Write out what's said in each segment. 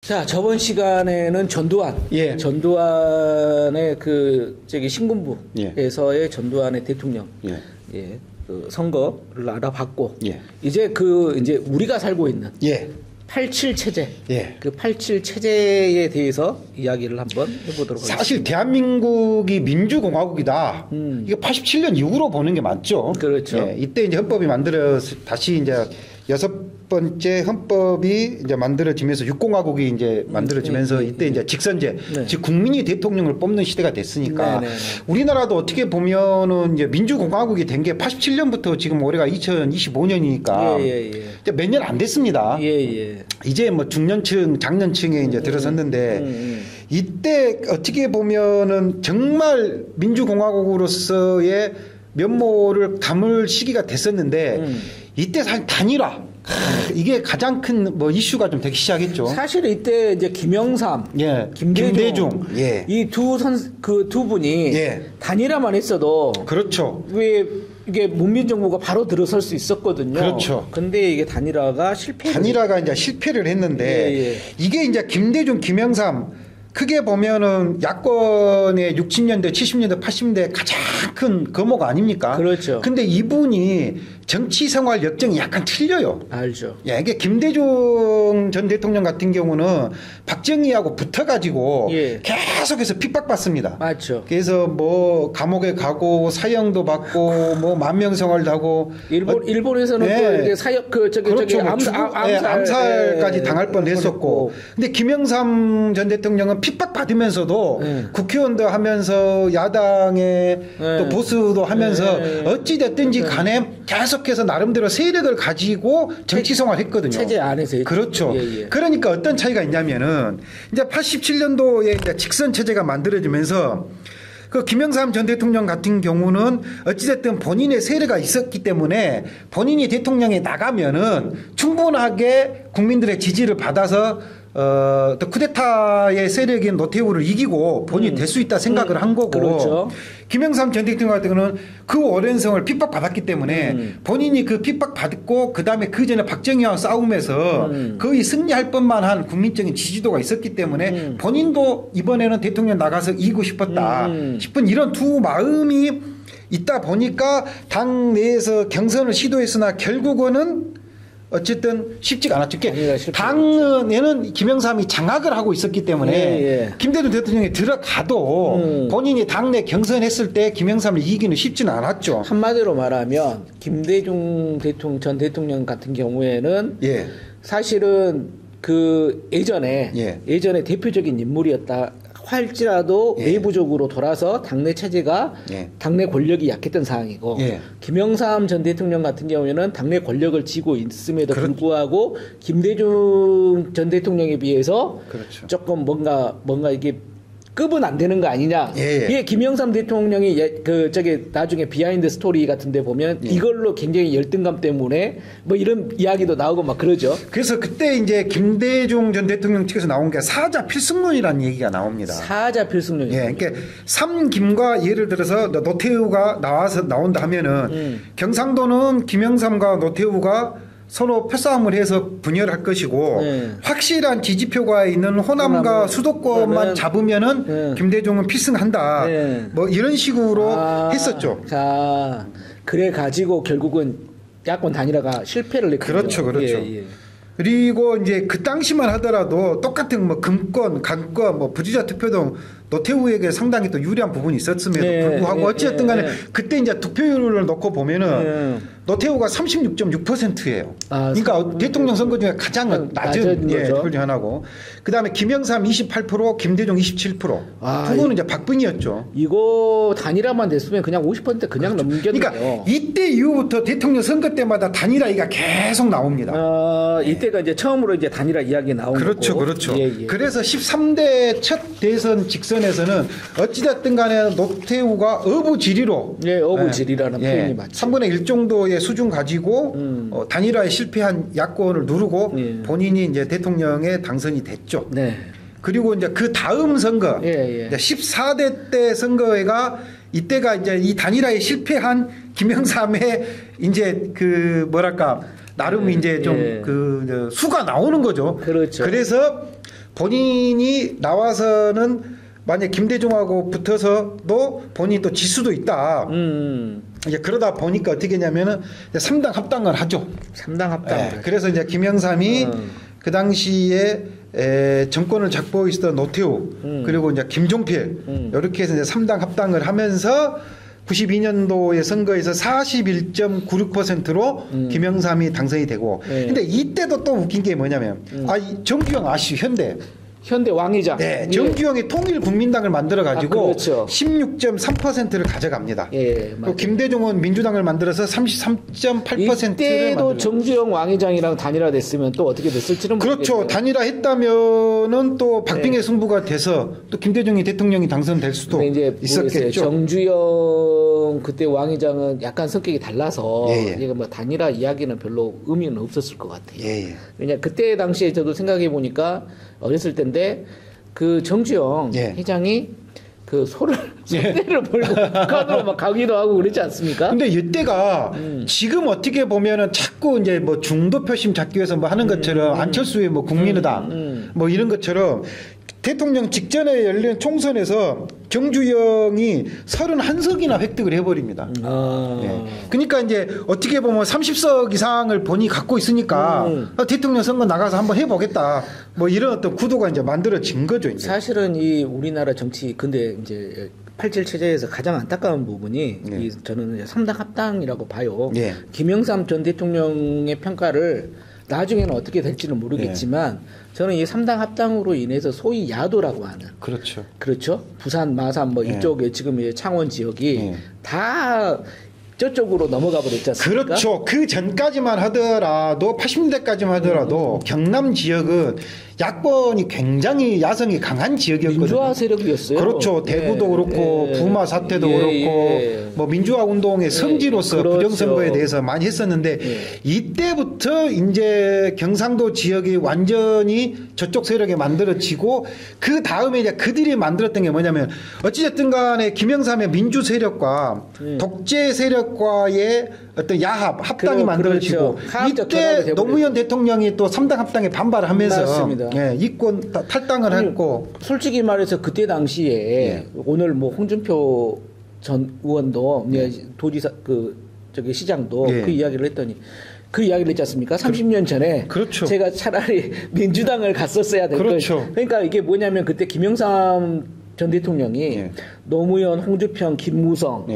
자, 저번 시간에는 전두환. 예. 전두환의 신군부에서의 예. 전두환의 대통령. 예. 예. 그 선거를 알아봤고. 예. 이제 우리가 살고 있는. 예. 87 체제. 예. 그 87 체제에 대해서 이야기를 한번 해보도록 하겠습니다. 사실 대한민국이 민주공화국이다. 이게 87년 이후로 보는 게 맞죠. 그렇죠. 예. 이때 이제 헌법이 다시 이제 6번째 헌법이 이제 만들어지면서 육공화국이 이제 만들어지면서 이때 이제 직선제, 네. 즉 국민이 대통령을 뽑는 시대가 됐으니까 네네네. 우리나라도 어떻게 보면은 이제 민주공화국이 된 게 87년부터 지금 올해가 2025년이니까 이제 몇 년 안 됐습니다. 예. 이제 뭐 중년층, 장년층에 이제 들어섰는데 이때 어떻게 보면은 정말 민주공화국으로서의 면모를 담을 시기가 됐었는데 이때 사실 단일화 이게 가장 큰 뭐 이슈가 좀 되기 시작했죠. 사실 이때 이제 김영삼, 예, 김대중, 예. 이 두 분이 예. 단일화만 했어도 그렇죠. 왜 이게 문민정부가 바로 들어설 수 있었거든요. 그렇죠. 근데 이게 단일화가 이제 실패를 했는데 예. 이게 이제 김대중, 김영삼 크게 보면은 야권의 60년대, 70년대, 80년대 가장 큰 거목 아닙니까? 그렇죠. 근데 이분이 정치 생활 역정이 약간 틀려요. 알죠. 예, 이게 김대중 전 대통령 같은 경우는 박정희하고 붙어가지고 예. 계속해서 핍박받습니다. 맞죠. 그래서 뭐 감옥에 가고 사형도 받고 뭐 만명생활도 하고 일본에서는 예. 그 사역 그렇죠. 암살까지 당할 뻔했었고. 근데 김영삼 전 대통령은 핍박받으면서도 국회의원도 하면서 야당의 또 보수도 하면서 어찌됐든지 간에 계속해서 나름대로 세력을 가지고 정치생활을 했거든요. 체제 안에서 했죠. 그렇죠. 예. 그러니까 어떤 차이가 있냐면은 이제 87년도에 이제 직선 체제가 만들어지면서 그 김영삼 전 대통령 같은 경우는 어찌됐든 본인의 세력가 있었기 때문에 본인이 대통령에 나가면은 충분하게 국민들의 지지를 받아서 또 쿠데타의 세력인 노태우를 이기고 본인이 될 수 있다 생각을 한 거고. 그렇죠. 김영삼 전 대통령 같은 경우는 그 오랜 세월 핍박받았기 때문에 본인이 그 핍박받고 그다음에 그 전에 박정희와 싸움에서 거의 승리할 뻔만 한 국민적인 지지도가 있었기 때문에 본인도 이번에는 대통령 나가서 이기고 싶었다 싶은 이런 두 마음이 있다 보니까 당 내에서 경선을 시도했으나 결국은 어쨌든 쉽지가 않았죠. 당에는 김영삼이 장악을 하고 있었기 때문에 김대중 대통령이 들어가도 본인이 당내 경선했을 때 김영삼을 이기기는 쉽지는 않았죠. 한마디로 말하면 김대중 전 대통령 같은 경우에는 사실은 그 예전에 대표적인 인물이었다 할지라도 내부적으로 돌아서 당내 체제가 당내 권력이 약했던 상황이고 김영삼 전 대통령 같은 경우에는 당내 권력을 쥐고 있음에도 불구하고 김대중 전 대통령에 비해서 조금 뭔가 이게 급은 안 되는 거 아니냐. 이게 김영삼 대통령이 나중에 비하인드 스토리 같은데 보면 이걸로 굉장히 열등감 때문에 뭐 이런 이야기도 나오고 막 그러죠. 그래서 그때 이제 김대중 전 대통령 측에서 나온 게 사자 필승론이라는 얘기가 나옵니다. 사자 필승론. 그러니까 삼김과 예를 들어서 노태우가 나온다 하면은 경상도는 김영삼과 노태우가 서로 표싸움을 해서 분열할 것이고 확실한 지지표가 있는 호남과 수도권만 잡으면은 김대중은 필승한다. 뭐 이런 식으로 했었죠. 자, 그래 가지고 결국은 야권 단일화가 실패를 했거든요. 그렇죠. 그리고 이제 그 당시만 하더라도 똑같은 뭐 금권, 강권, 뭐 부주자 투표도 노태우에게 상당히 또 유리한 부분이 있었음에도 불구하고 어찌됐든 간에 그때 이제 투표율을 놓고 보면은 노태우가 36.6%예요. 그러니까 대통령 선거 중에 가장 낮은 투표 중 하나고. 그다음에 김영삼 28%, 김대중 27%. 두 분은 이제 박빙이었죠. 이거 단일화만 됐으면 그냥 50% 그냥 넘겼네요. 그러니까 이때 이후부터 대통령 선거 때마다 단일화 얘기가 계속 나옵니다. 이때가 이제 처음으로 이제 단일화 이야기 나온 거고. 그렇죠. 그래서 13대 첫 대선 직선에서는 어찌됐든 간에 노태우가 어부지리로 어부지리라는 표현이 맞죠. 3분의 1 정도의 수준 가지고 단일화에 실패한 야권을 누르고 본인이 이제 대통령에 당선이 됐죠. 그리고 이제 그 다음 선거, 14대 때 선거회가 이때가 이제 이 단일화에 실패한 김영삼의 이제 그 뭐랄까 나름 이제 좀 그 수가 나오는 거죠. 그렇죠. 그래서 본인이 나와서는 만약 김대중하고 붙어서도 본인이 또 질 수도 있다. 이제 그러다 보니까 어떻게 했냐면은 3당 합당을 하죠. 3당 합당. 네. 그래서 이제 김영삼이 그 당시에 정권을 잡고 있었던 노태우 그리고 이제 김종필 이렇게 해서 이제 3당 합당을 하면서 92년도의 선거에서 41.96%로 김영삼이 당선이 되고 근데 이때도 또 웃긴 게 뭐냐면 정주영 아시죠? 현대 왕이장. 네, 정주영이 통일국민당을 만들어가지고 그렇죠. 16.3%를 가져갑니다. 예, 또 김대중은 민주당을 만들어서 33.8%를 이때도 정주영 왕이장이랑 단일화됐으면 또 어떻게 됐을지는 그렇죠. 모르겠네요. 단일화했다면은 또 박빙의 승부가 돼서 또 김대중이 대통령이 당선될 수도 있었겠죠. 정주영 그때 왕이장은 약간 성격이 달라서 이게 뭐 단일화 이야기는 별로 의미는 없었을 것 같아요. 왜냐 그때 당시에 저도 생각해 보니까 어렸을 때인데 그 정주영 회장이 그 손대를 몰고 북한으로 막 가기도 하고 그랬지 않습니까? 근데 이때가 지금 어떻게 보면은 자꾸 이제 뭐 중도 표심 잡기 위해서 뭐 하는 것처럼 안철수의 뭐 국민의당 뭐 이런 것처럼 대통령 직전에 열린 총선에서 정주영이 31석이나 획득을 해버립니다. 그러니까 이제 어떻게 보면 30석 이상을 본인이 갖고 있으니까 대통령 선거 나가서 한번 해보겠다. 뭐 이런 어떤 구도가 이제 만들어진 거죠. 이제. 사실은 이 우리나라 정치 근데 이제 87 체제에서 가장 안타까운 부분이 저는 이제 3당 합당이라고 봐요. 김영삼 전 대통령의 평가를 나중에는 어떻게 될지는 모르겠지만 저는 이 3당 합당으로 인해서 소위 야도라고 하는 그렇죠. 부산, 마산 뭐 이쪽에 지금 창원 지역이 다 저쪽으로 넘어가 버렸지 않습니까? 그렇죠. 그 전까지만 하더라도 80년대까지만 하더라도 경남 지역은 야권이 굉장히 야성이 강한 지역이었거든요. 민주화 세력이었어요. 그렇죠. 대구도 그렇고 부마 사태도 그렇고 뭐 민주화 운동의 성지로서 부정선거에 대해서 많이 했었는데 이때부터 이제 경상도 지역이 완전히 저쪽 세력에 만들어지고 그 다음에 이제 그들이 만들었던 게 뭐냐면 어찌됐든 간에 김영삼의 민주 세력과 독재 세력과의 어떤 합당이 만들어지고 이때 노무현 대통령이 또 3당 합당에 반발을 하면서 맞습니다. 이권 탈당을 했고 솔직히 말해서 그때 당시에 오늘 뭐 홍준표 전 의원도 도지사 저기 시장도 그 이야기를 했더니 그 이야기를 했지 않습니까? 30년 전에 제가 차라리 민주당을 갔었어야 될 걸. 그러니까 이게 뭐냐면 그때 김영삼 전 대통령이 노무현, 홍주평, 김무성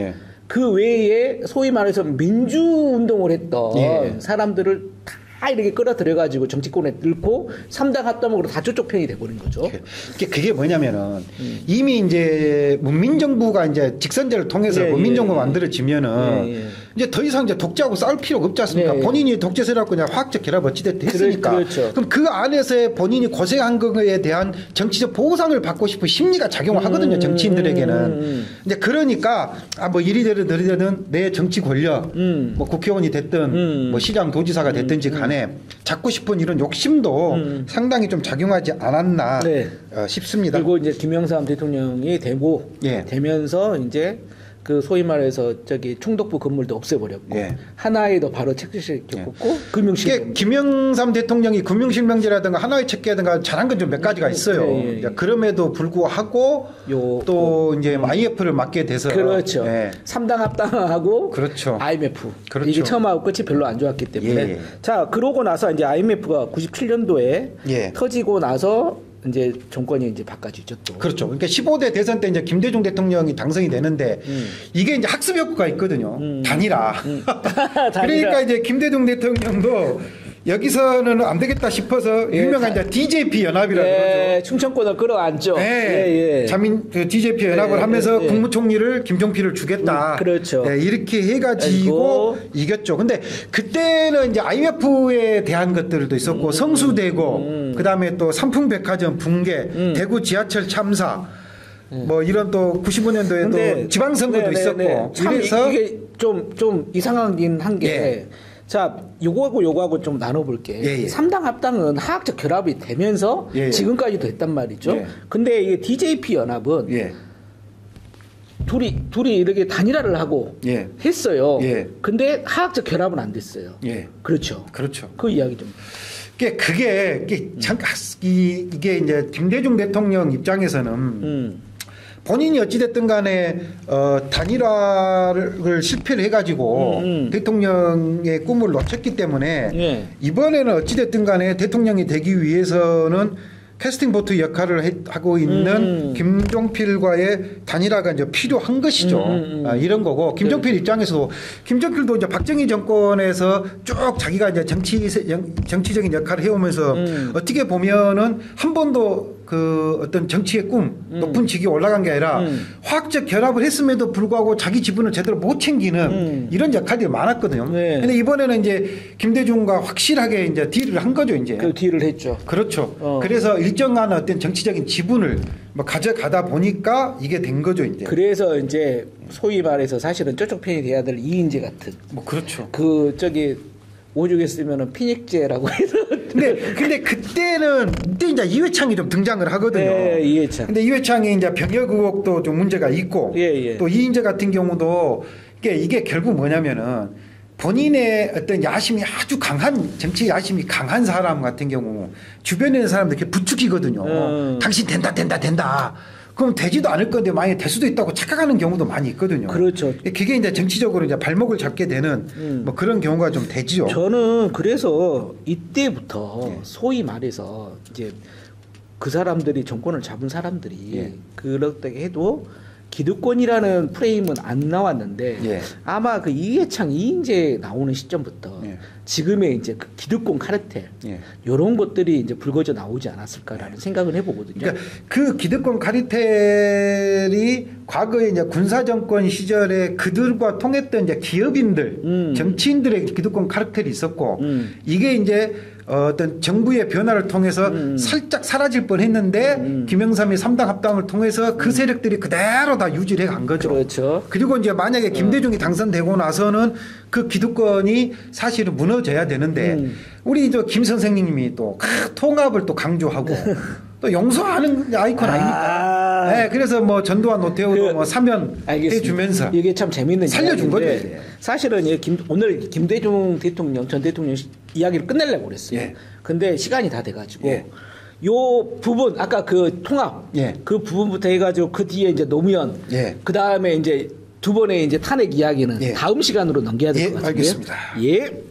그 외에 소위 말해서 민주운동을 했던 사람들을 다 이렇게 끌어들여가지고 정치권에 넣고 3당 합당으로 다 저쪽 편이 돼버린 거죠. 그게 뭐냐면은 이미 이제 문민정부가 이제 직선제를 통해서 문민정부 만들어지면은 이제 더 이상 이제 독재하고 싸울 필요가 없지 않습니까? 본인이 독재 세력하고 그냥 화학적 결합 어찌됐든 했으니까. 그럼 그 안에서의 본인이 고생한 거에 대한 정치적 보상을 받고 싶은 심리가 작용을 하거든요. 정치인들에게는. 이제 그러니까 뭐 이리저리 저리되든 내 정치 권력, 뭐 국회의원이 됐든 뭐 시장 도지사가 됐든지 간에 잡고 싶은 이런 욕심도 상당히 좀 작용하지 않았나 싶습니다. 그리고 이제 김영삼 대통령이 되면서 이제 그 소위 말해서 저기 총독부 건물도 없애버렸고 하나에도 바로 책임졌고 금융실명. 김영삼 대통령이 금융실명제라든가 하나의 책계라든가 잘한 건 좀 몇 가지가 있어요. 그럼에도 불구하고 또 이제 IMF를 맡게 돼서 3당 합당하고 IMF 이게 처음하고 끝이 별로 안 좋았기 때문에 자 그러고 나서 이제 IMF가 97년도에 터지고 나서 이제 정권이 이제 바꿔지죠 또. 그렇죠. 그러니까 15대 대선 때 이제 김대중 대통령이 당선이 되는데 이게 이제 학습 효과가 있거든요. 단일화. 그러니까 이제 김대중 대통령도 여기서는 안 되겠다 싶어서 유명한 이제 DJP 연합이라고 그러죠. 충청권을 끌어안죠. 자민 그 DJP 연합을 하면서 국무총리를 김종필을 주겠다. 이렇게 해가지고 이겼죠. 근데 그때는 이제 IMF에 대한 것들도 있었고 성수대고 그다음에 또 삼풍백화점 붕괴, 대구 지하철 참사. 뭐 이런 또 95년도에도 지방선거도 있었고. 그래서 이게 좀 이상하긴 한 게. 자, 요거하고 좀 나눠볼게. 3당 합당은 하학적 결합이 되면서 지금까지도 했단 말이죠. 근데 이게 DJP 연합은 둘이 이렇게 단일화를 하고 했어요. 근데 하학적 결합은 안 됐어요. 그렇죠. 그 이야기 좀. 그게 이게 이제 김대중 대통령 입장에서는 본인이 어찌됐든 간에 단일화를 실패를 해가지고 대통령의 꿈을 놓쳤기 때문에 예. 이번에는 어찌됐든 간에 대통령이 되기 위해서는 캐스팅 보트 역할을 하고 있는 김종필과의 단일화가 이제 필요한 것이죠. 이런 거고 김종필 입장에서도 김종필도 이제 박정희 정권에서 쭉 자기가 이제 정치적인 역할을 해오면서 어떻게 보면은 한 번도 그 어떤 정치의 꿈 높은 직위에 올라간 게 아니라 화학적 결합을 했음에도 불구하고 자기 지분을 제대로 못 챙기는 이런 역할들이 많았거든요. 네. 근데 이번에는 이제 김대중과 확실하게 이제 딜을 한 거죠, 이제. 그 딜을 했죠. 그렇죠. 그래서 일정한 어떤 정치적인 지분을 뭐 가져가다 보니까 이게 된 거죠, 이제. 그래서 이제 소위 말해서 사실은 저쪽 편이 돼야 될 이인재 같은. 뭐 그렇죠. 그 저기 오죽에 쓰면은 피닉제라고 해서. 근데 그때 이제 이회창이 좀 등장을 하거든요. 네, 이회창. 근데 이회창이 이제 병역 의혹도 좀 문제가 있고. 예. 또 이인재 같은 경우도 이게 결국 뭐냐면은 본인의 어떤 야심이 아주 강한, 정치 야심이 강한 사람 같은 경우 주변에 있는 사람들 이렇게 부추기거든요. 당신 된다. 그럼 되지도 않을 건데 만약에 될 수도 있다고 착각하는 경우도 많이 있거든요. 그렇죠. 그게 이제 정치적으로 이제 발목을 잡게 되는 뭐 그런 경우가 좀 되지요. 저는 그래서 이때부터 소위 말해서 이제 그 사람들이 정권을 잡은 사람들이 그렇게 해도 기득권이라는 프레임은 안 나왔는데 아마 그 이해창, 이인재 나오는 시점부터 지금의 이제 그 기득권 카르텔 이런 것들이 이제 불거져 나오지 않았을까라는 생각을 해보거든요. 그러니까 그 기득권 카르텔이 과거에 이제 군사 정권 시절에 그들과 통했던 이제 기업인들, 정치인들의 기득권 카르텔이 있었고 이게 이제 어떤 정부의 변화를 통해서 살짝 사라질 뻔했는데 김영삼의 3당 합당을 통해서 그 세력들이 그대로 다 유지를 해간 거죠. 그렇죠. 그리고 이제 만약에 김대중이 당선되고 나서는 그 기득권이 사실은 무너져야 되는데 우리 김 선생님이 또 통합을 또 강조하고 또 용서하는 아이콘 아닙니까? 네, 그래서 뭐 전두환 노태우도 뭐 사면 해주면서 이게 참 재밌는 살려준 거죠. 사실은 오늘 김대중 대통령 전 대통령 이야기를 끝내려고 그랬어요. 근데 시간이 다 돼가지고 요 부분 아까 그 통합 그 부분부터 해가지고 그 뒤에 이제 노무현 그 다음에 이제 두 번의 이제 탄핵 이야기는 다음 시간으로 넘겨야 될 것 같은데요. 알겠습니다. 예.